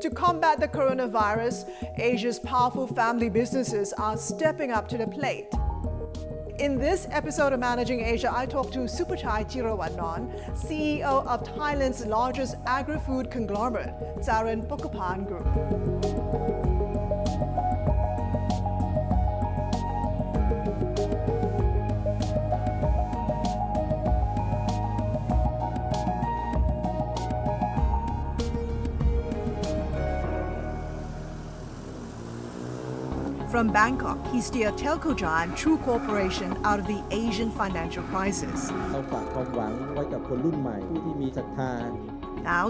To combat the coronavirus, Asia's powerful family businesses are stepping up to the plate. In this episode of Managing Asia, I talk to Suphachai Chearavanont, CEO of Thailand's largest agri-food conglomerate, Charoen Pokphand Group. From Bangkok, he steered telco giant True Corporation out of the Asian financial crisis. Now,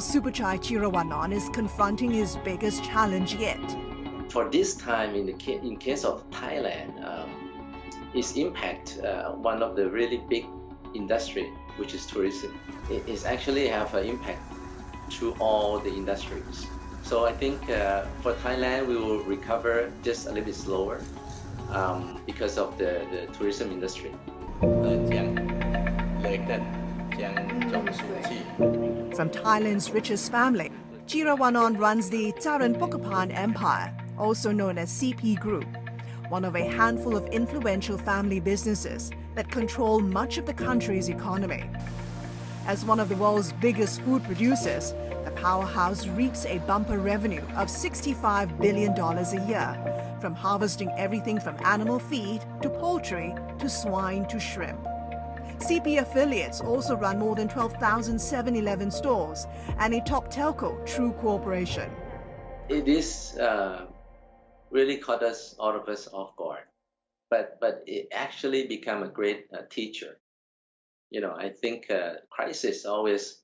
Suphachai Chearavanont is confronting his biggest challenge yet. For this time, in case of Thailand, its impact, one of the really big industry, which is tourism, it is actually have an impact through all the industries. So I think for Thailand, we will recover just a little bit slower because of the tourism industry. From Thailand's richest family, Chearavanont runs the Charoen Pokphand Empire, also known as CP Group, one of a handful of influential family businesses that control much of the country's economy. As one of the world's biggest food producers, the powerhouse reaps a bumper revenue of $65 billion a year, from harvesting everything from animal feed to poultry to swine to shrimp. CP affiliates also run more than 12,000 7-Eleven stores and a top telco, True Corporation. It is really caught all of us off guard, but it actually become a great teacher. You know, I think crisis always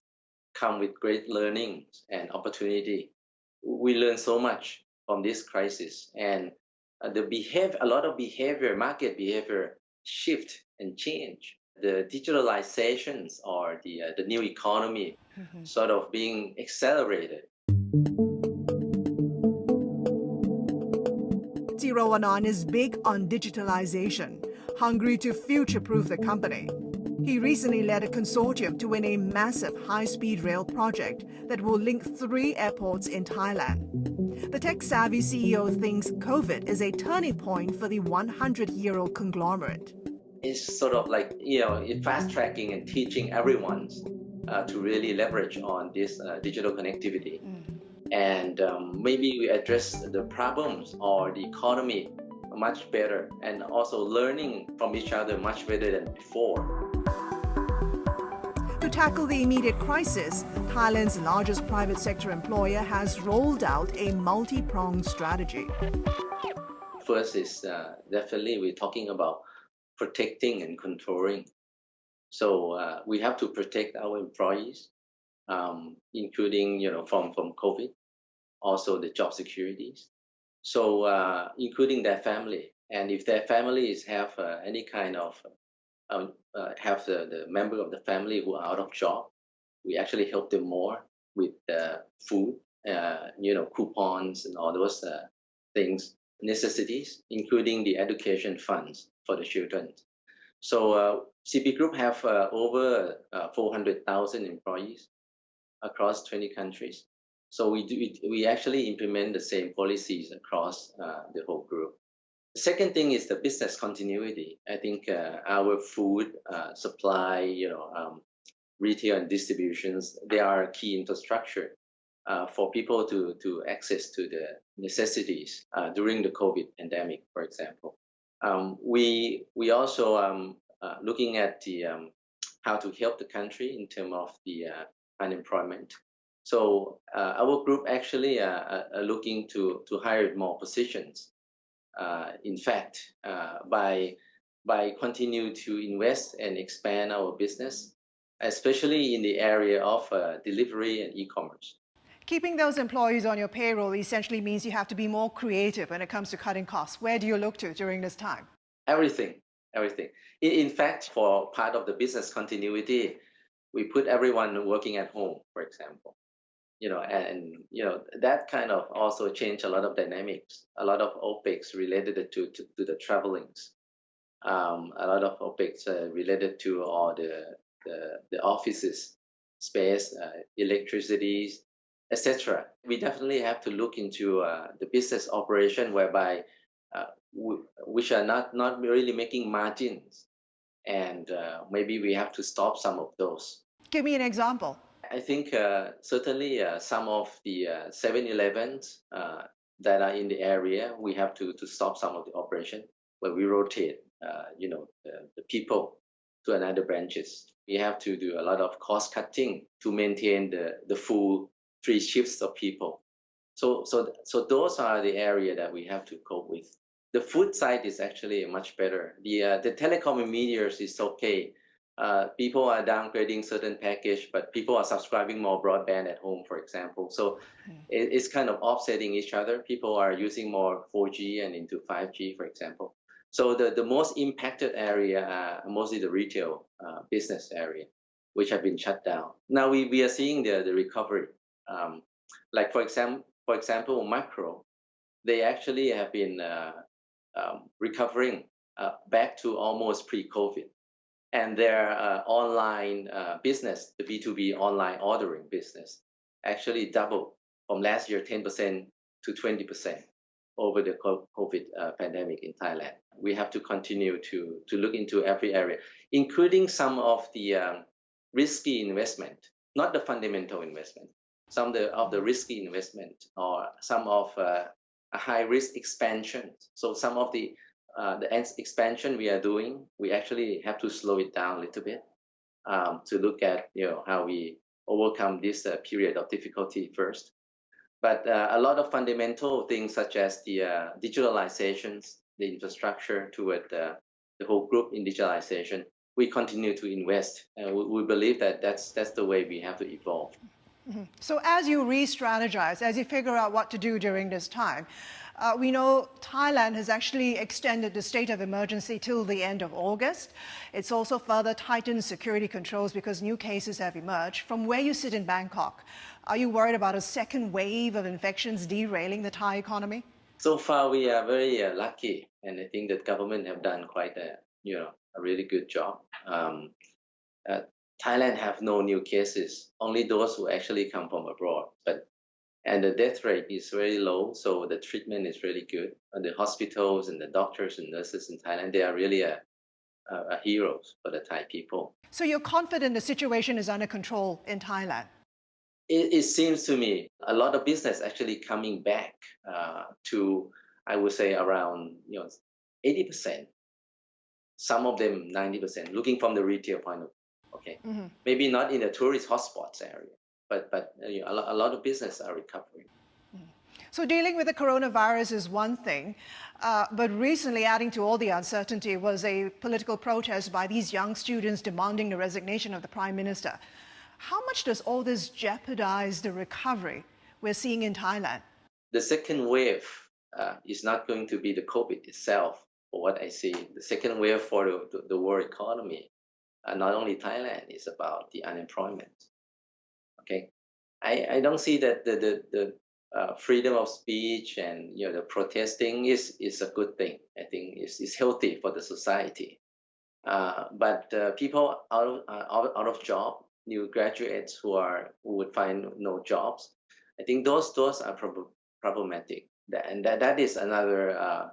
come with great learnings and opportunity. We learn so much from this crisis, and a lot of market behavior shift and change. The digitalizations or the new economy sort of being accelerated. Chearavanont is big on digitalization, hungry to future-proof the company. He recently led a consortium to win a massive high-speed rail project that will link 3 airports in Thailand. The tech-savvy CEO thinks COVID is a turning point for the 100-year-old conglomerate. It's sort of like, fast-tracking and teaching everyone to really leverage on this digital connectivity. And maybe we address the problems or the economy much better, and also learning from each other much better than before. To tackle the immediate crisis, Thailand's largest private sector employer has rolled out a multi-pronged strategy. First is definitely we're talking about protecting and controlling. So we have to protect our employees, including from COVID, also the job securities. So including their family, and if their families have any kind of have the member of the family who are out of job, we actually help them more with food, coupons and all those things, necessities, including the education funds for the children. So CP Group have over 400,000 employees across 20 countries. So we actually implement the same policies across the whole group. The second thing is the business continuity. I think our food supply, retail and distributions, they are key infrastructure for people to access to the necessities during the COVID pandemic, for example. We also looking at the how to help the country in terms of the unemployment. So our group actually are looking to hire more positions. In fact, by continue to invest and expand our business, especially in the area of delivery and e-commerce. Keeping those employees on your payroll essentially means you have to be more creative when it comes to cutting costs. Where do you look to during this time? Everything. In fact, for part of the business continuity, we put everyone working at home, for example. That kind of also changed a lot of dynamics, a lot of OPEX related to the travelings, a lot of OPEX related to all the offices, space, electricities, etc. We definitely have to look into the business operation whereby which are not really making margins, and maybe we have to stop some of those. Give me an example. I think certainly some of the 7-Elevens that are in the area, we have to stop some of the operation where we rotate, the people to another branches. We have to do a lot of cost cutting to maintain the full 3 shifts of people. So those are the area that we have to cope with. The food side is actually much better. The telecom and media is okay. People are downgrading certain package, but people are subscribing more broadband at home, for example. So it's kind of offsetting each other. People are using more 4G and into 5G, for example. So the most impacted area are mostly the retail business area, which have been shut down. Now we are seeing the recovery. Like for example, Macro, they actually have been recovering back to almost pre-COVID. And their online business, the B2B online ordering business, actually doubled from last year 10% to 20% over the COVID pandemic in Thailand. We have to continue to look into every area, including some of the risky investment, not the fundamental investment, some of the risky investment or some of a high risk expansion. So some of the expansion we are doing, we actually have to slow it down a little bit to look at how we overcome this period of difficulty first. But a lot of fundamental things such as the digitalizations, the infrastructure toward the whole group in digitalization, we continue to invest, and we believe that that's the way we have to evolve. So as you re-strategize, as you figure out what to do during this time, we know Thailand has actually extended the state of emergency till the end of August. It's also further tightened security controls because new cases have emerged. From where you sit in Bangkok, are you worried about a second wave of infections derailing the Thai economy? So far, we are very lucky, and I think that government have done quite a really good job. Thailand have no new cases, only those who actually come from abroad. And the death rate is very low, so the treatment is really good. And the hospitals and the doctors and nurses in Thailand, they are really a heroes for the Thai people. So you're confident the situation is under control in Thailand? It seems to me a lot of business actually coming back to, I would say, around 80%. Some of them 90%, looking from the retail point of view. Okay, maybe not in the tourist hotspots area, but a lot of business are recovering. So dealing with the coronavirus is one thing, but recently adding to all the uncertainty was a political protest by these young students demanding the resignation of the Prime Minister. How much does all this jeopardize the recovery we're seeing in Thailand? The second wave is not going to be the COVID itself, for what I see. The second wave for the world economy, not only Thailand, is about the unemployment. Okay, I don't see that the freedom of speech and the protesting is a good thing. I think it's healthy for the society. But people out of job, new graduates who would find no jobs, I think those are problematic. And that is another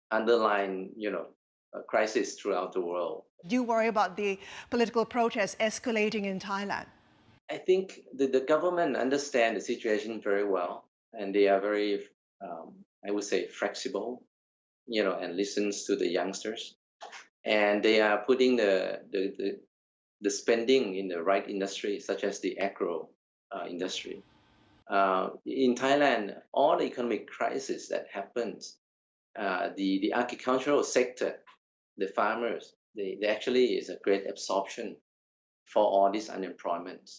underlying crisis throughout the world. Do you worry about the political protests escalating in Thailand? I think the government understands the situation very well, and they are very, I would say, flexible, and listens to the youngsters, and they are putting the spending in the right industry, such as the agro industry. In Thailand, all the economic crisis that happens, the agricultural sector, the farmers, they actually is a great absorption for all this unemployment.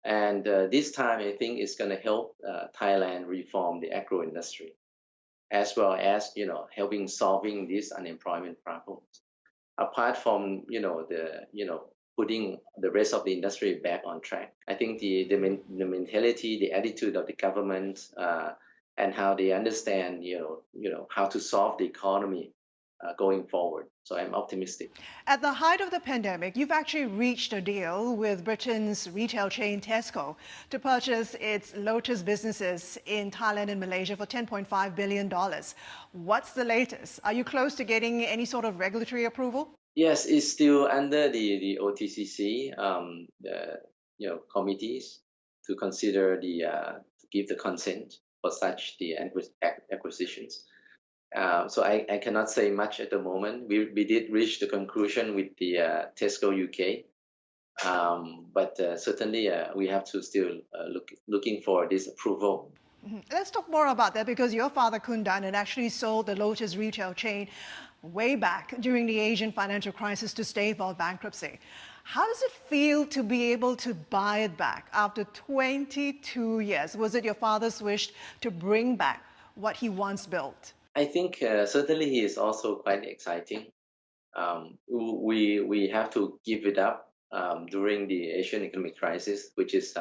And this time, I think it's going to help Thailand reform the agro industry, as well as helping solving these unemployment problems. Apart from putting the rest of the industry back on track, I think the mentality, the attitude of the government, and how they understand how to solve the economy going forward. So I'm optimistic. At the height of the pandemic, you've actually reached a deal with Britain's retail chain Tesco to purchase its Lotus businesses in Thailand and Malaysia for $10.5 billion. What's the latest? Are you close to getting any sort of regulatory approval? Yes, it's still under the OTCC committees to consider to give the consent for such the acquisitions. So I cannot say much at the moment. We did reach the conclusion with the Tesco UK, but certainly we have to still looking for this approval. Let's talk more about that, because your father, Kundan, had actually sold the Lotus retail chain way back during the Asian financial crisis to stave off bankruptcy. How does it feel to be able to buy it back after 22 years? Was it your father's wish to bring back what he once built? I think certainly he is also quite exciting. We have to give it up during the Asian economic crisis, which is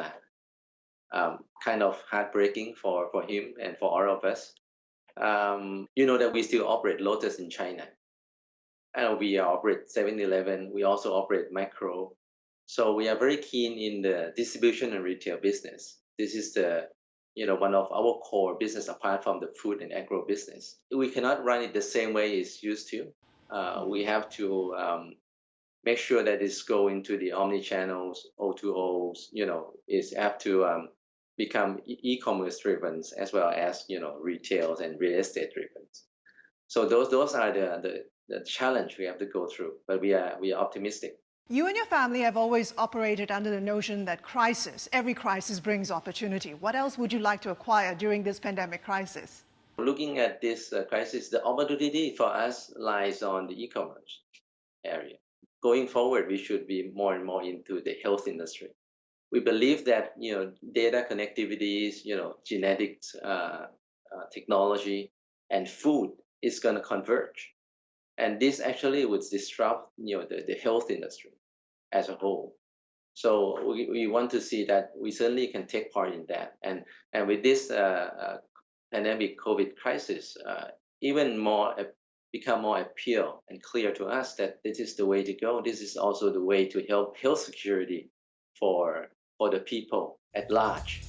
kind of heartbreaking for him and for all of us. You know that we still operate Lotus in China. And we operate 7-Eleven. We also operate Macro. So we are very keen in the distribution and retail business. This is one of our core business apart from the food and agro business. We cannot run it the same way it's used to. We have to make sure that it's going to the omni-channels, O2Os, is have to become e-commerce driven as well as, retail and real estate driven. So those are the challenge we have to go through, but we are optimistic. You and your family have always operated under the notion that every crisis brings opportunity. What else would you like to acquire during this pandemic crisis? Looking at this crisis, the opportunity for us lies on the e-commerce area. Going forward, we should be more and more into the health industry. We believe that data connectivities, genetics, technology, and food is going to converge. And this actually would disrupt the health industry as a whole. So we want to see that we certainly can take part in that. And with this pandemic COVID crisis, even more become more appeal and clear to us that this is the way to go. This is also the way to help health security for the people at large.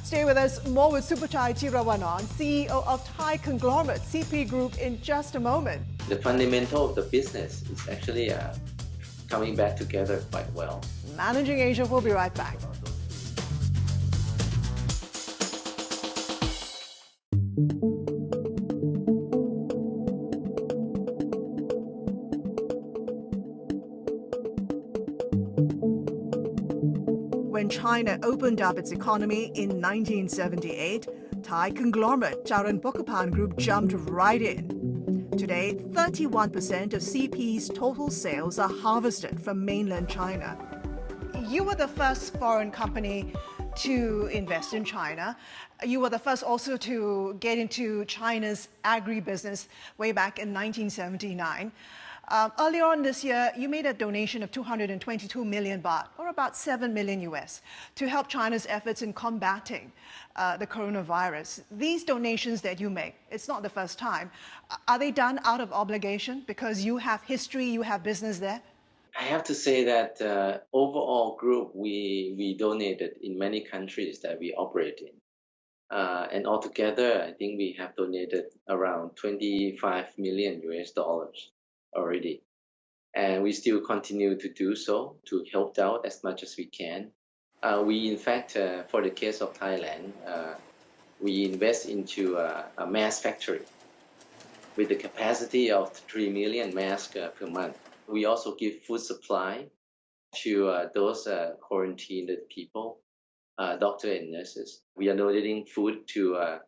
Stay with us. More with Suphachai Chearavanont, CEO of Thai conglomerate CP Group, in just a moment. The fundamental of the business is actually coming back together quite well. Managing Asia will be right back. When China opened up its economy in 1978, Thai conglomerate Charoen Pokphand Group jumped right in. Today, 31% of CP's total sales are harvested from mainland China. You were the first foreign company to invest in China. You were the first also to get into China's agribusiness way back in 1979. Earlier on this year, you made a donation of 222 million baht, or about 7 million US, to help China's efforts in combating the coronavirus. These donations that you make, it's not the first time. Are they done out of obligation because you have history, you have business there? I have to say that overall group, we donated in many countries that we operate in. And altogether, I think we have donated around 25 million US dollars already. And we still continue to do so to help out as much as we can. We, in fact, for the case of Thailand, we invest into a mask factory with the capacity of 3 million masks per month. We also give food supply to those quarantined people, doctors and nurses. We are donating food to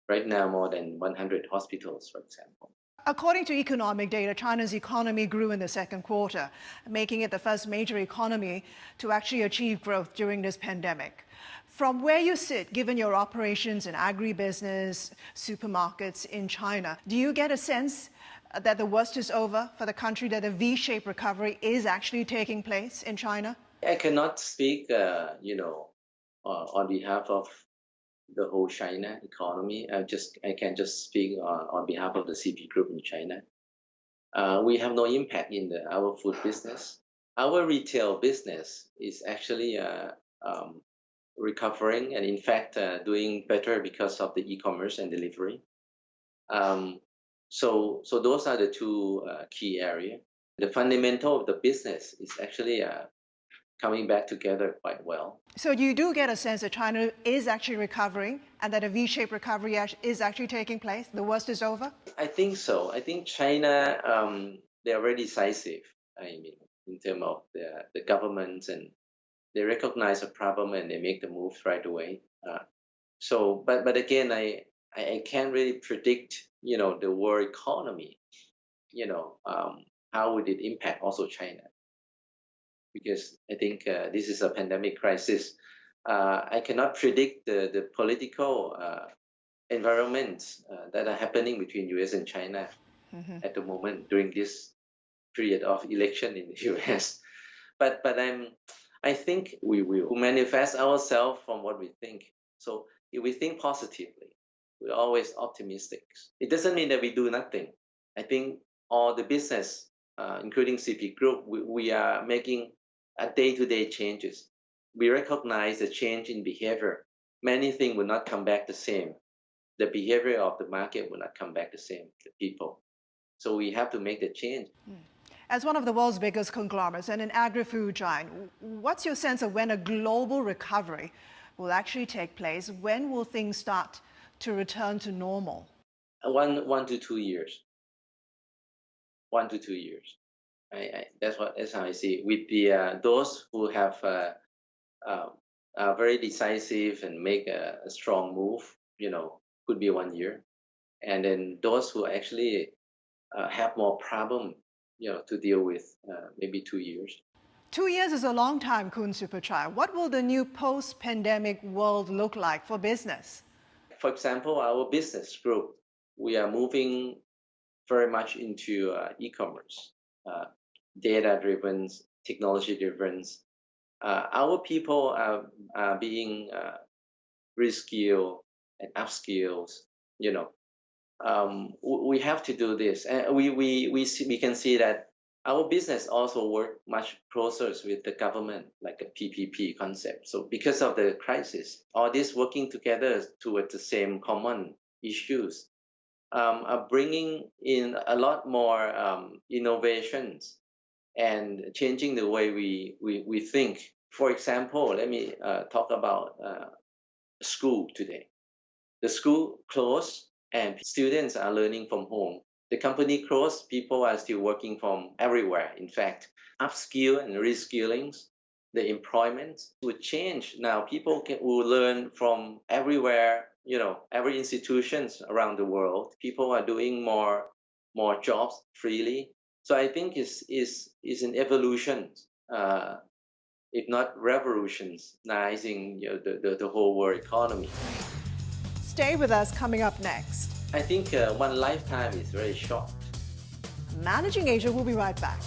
right now more than 100 hospitals, for example. According to economic data, China's economy grew in the second quarter, making it the first major economy to actually achieve growth during this pandemic. From where you sit, given your operations in agribusiness, supermarkets in China, do you get a sense that the worst is over for the country, that a V-shaped recovery is actually taking place in China? I cannot speak, on behalf of the whole China economy. I can just speak on behalf of the CP Group in China. we have no impact in our food business. Our retail business is actually recovering and in fact doing better because of the e-commerce and delivery. So those are the two key areas. The fundamental of the business is actually coming back together quite well. So you do get a sense that China is actually recovering and that a V-shaped recovery is actually taking place? The worst is over? I think so. I think China, they are very decisive, I mean, in terms of the government, and they recognize a problem and they make the move right away. But again, I can't really predict, the world economy, how would it impact also China? Because I think this is a pandemic crisis. I cannot predict the political environments that are happening between US and China at the moment during this period of election in the US. But I think we will manifest ourselves from what we think. So if we think positively, we're always optimistic. It doesn't mean that we do nothing. I think all the business, including CP Group, we are making day-to-day changes. We recognize the change in behavior. Many things will not come back the same. The behavior of the market will not come back the same, the people. So we have to make the change. As one of the world's biggest conglomerates and an agri-food giant, what's your sense of when a global recovery will actually take place? When will things start to return to normal? 1 to 2 years. 1 to 2 years. That's how I see it. With those who have are very decisive and make a strong move, could be 1 year, and then those who actually have more problem, to deal with, maybe 2 years. 2 years is a long time, Kun Suphachai. What will the new post-pandemic world look like for business? For example, our business group, we are moving very much into e-commerce, data-driven, technology-driven. Our people are being reskilled and upskilled. We have to do this, and we can see that our business also work much closer with the government, like a PPP concept. So because of the crisis, all this working together towards the same common issues are bringing in a lot more innovations and changing the way we think. For example, let me talk about school today. The school closed and students are learning from home. The company closed, people are still working from everywhere. In fact, upskill and reskilling, the employment would change. Now people will learn from everywhere, every institutions around the world. People are doing more jobs freely. So I think is an evolution, if not revolutionizing the whole world economy. Stay with us. Coming up next, I think one lifetime is very short. Managing Asia will be right back.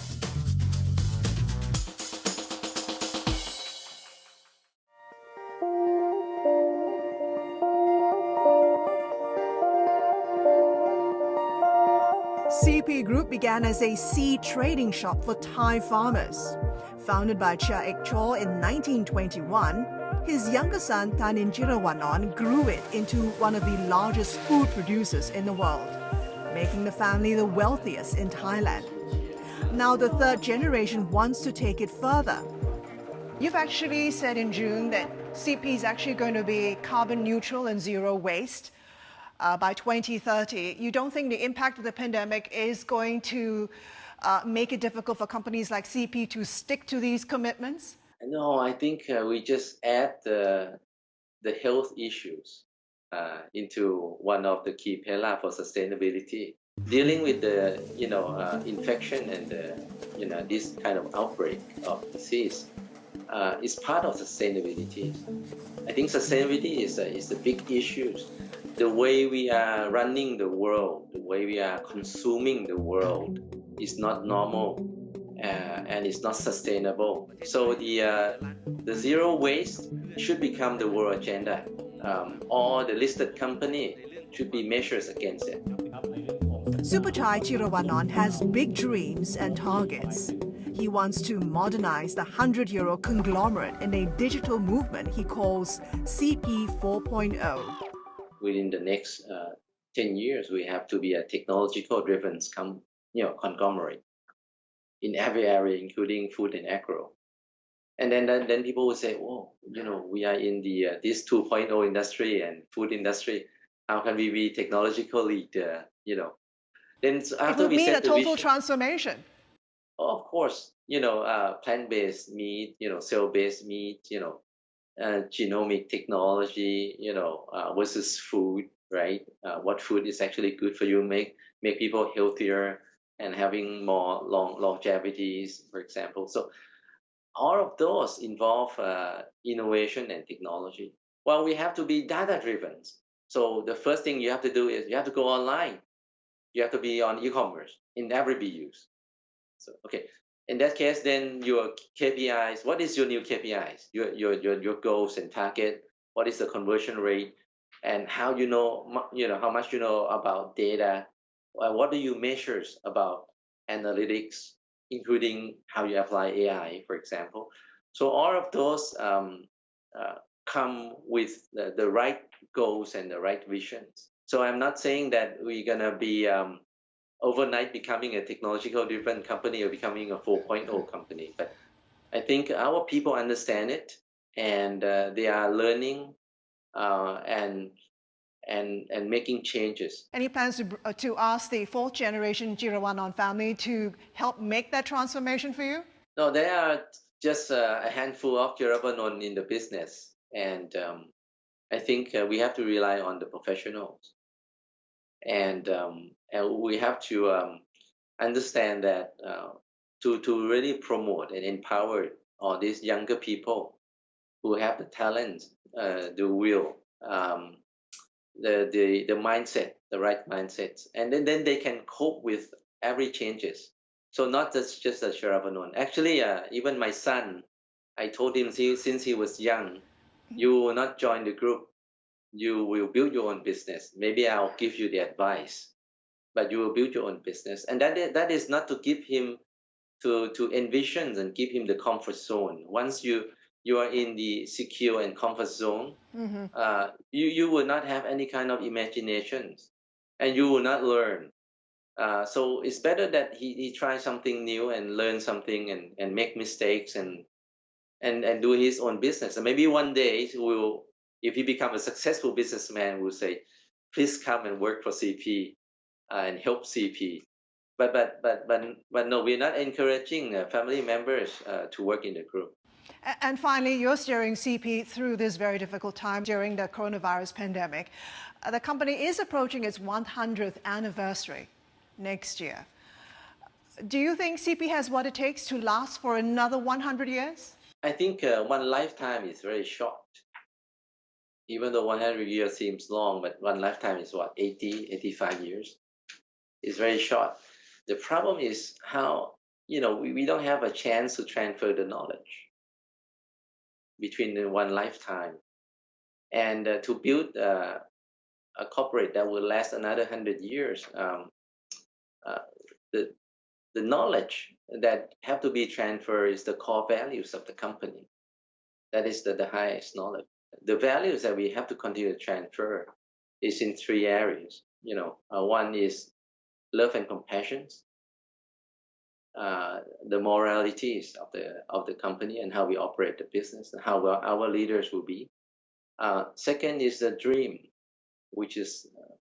CP Group began as a seed trading shop for Thai farmers. Founded by Chia Ek Chaw in 1921, his younger son Charoen Chearavanont grew it into one of the largest food producers in the world, making the family the wealthiest in Thailand. Now the third generation wants to take it further. You've actually said in June that CP is actually going to be carbon neutral and zero waste by 2030. You don't think the impact of the pandemic is going to make it difficult for companies like CP to stick to these commitments? No, I think we just add the health issues into one of the key pillars for sustainability. Dealing with the infection and this kind of outbreak of disease is part of sustainability. I think sustainability is the big issue. The way we are running the world, the way we are consuming the world is not normal. And it's not sustainable. So the zero waste should become the world agenda. All the listed company should be measured against it. Suphachai Chearavanont has big dreams and targets. He wants to modernize the 100-year-old conglomerate in a digital movement he calls CP 4.0. Within the next 10 years, we have to be a technological-driven conglomerate in every area, including food and agro. And then people will say, "Oh, we are in the this 2.0 industry and food industry. How can we be technological leader?" Then It will mean a total transformation. Oh, of course, plant-based meat, cell-based meat, genomic technology, versus food, right? What food is actually good for you, make people healthier and having more longevities, for example. So all of those involve innovation and technology. Well, we have to be data-driven. So the first thing you have to do is you have to go online. You have to be on e-commerce in every BUs. So, okay. In that case, then your KPIs, what is your new KPIs? Your goals and target, what is the conversion rate, and how how much you know about data, what do you measure about analytics, including how you apply AI, for example. So all of those come with the right goals and the right visions. So I'm not saying that we're gonna be overnight becoming a technological driven company or becoming a 4.0 company. But I think our people understand it, and they are learning and making changes. Any plans to ask the fourth generation Chearavanont family to help make that transformation for you? No, there are just a handful of Chearavanont in the business, and I think we have to rely on the professionals. And we have to understand that to really promote and empower all these younger people who have the talent, the will, the mindset, the right mindsets, and then they can cope with every changes. So not just a Chearavanont. Actually, even my son, I told him since he was young, you will not join the group. You will build your own business. Maybe I'll give you the advice, but you will build your own business. And that is not to give him to envision and give him the comfort zone. Once you are in the secure and comfort zone, you will not have any kind of imaginations, and you will not learn. So it's better that he tries something new and learn something and make mistakes and do his own business. And maybe one day if he becomes a successful businessman, we'll say, please come and work for CP and help CP. But no, we're not encouraging family members to work in the group. And finally, you're steering CP through this very difficult time during the coronavirus pandemic. The company is approaching its 100th anniversary next year. Do you think CP has what it takes to last for another 100 years? I think one lifetime is very short. Even though 100 years seems long, but one lifetime is what, 80, 85 years? It's very short. The problem is how, we don't have a chance to transfer the knowledge between the one lifetime. And to build a corporate that will last another 100 years, the knowledge that have to be transferred is the core values of the company. That is the highest knowledge. The values that we have to continue to transfer is in three areas. One is love and compassion, the moralities of the company and how we operate the business and how our leaders will be. Second is the dream, which is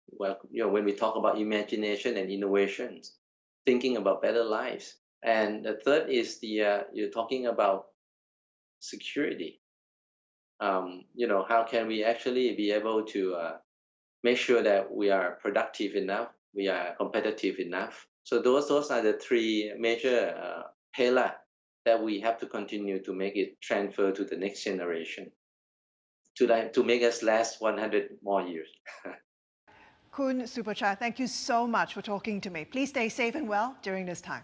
when we talk about imagination and innovations, thinking about better lives. And the third is you're talking about security. How can we actually be able to make sure that we are productive enough, we are competitive enough. So those are the three major pillars that we have to continue to make it transfer to the next generation to make us last 100 more years. Kun Suphachai, thank you so much for talking to me. Please stay safe and well during this time.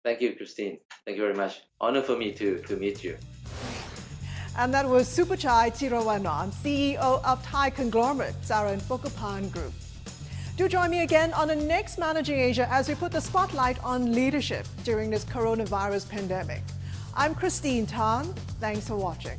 Thank you, Christine. Thank you very much. Honor for me to meet you. And that was Suphachai Chearavanont, CEO of Thai conglomerate Charoen Pokphand Group. Do join me again on the next Managing Asia as we put the spotlight on leadership during this coronavirus pandemic. I'm Christine Tan. Thanks for watching.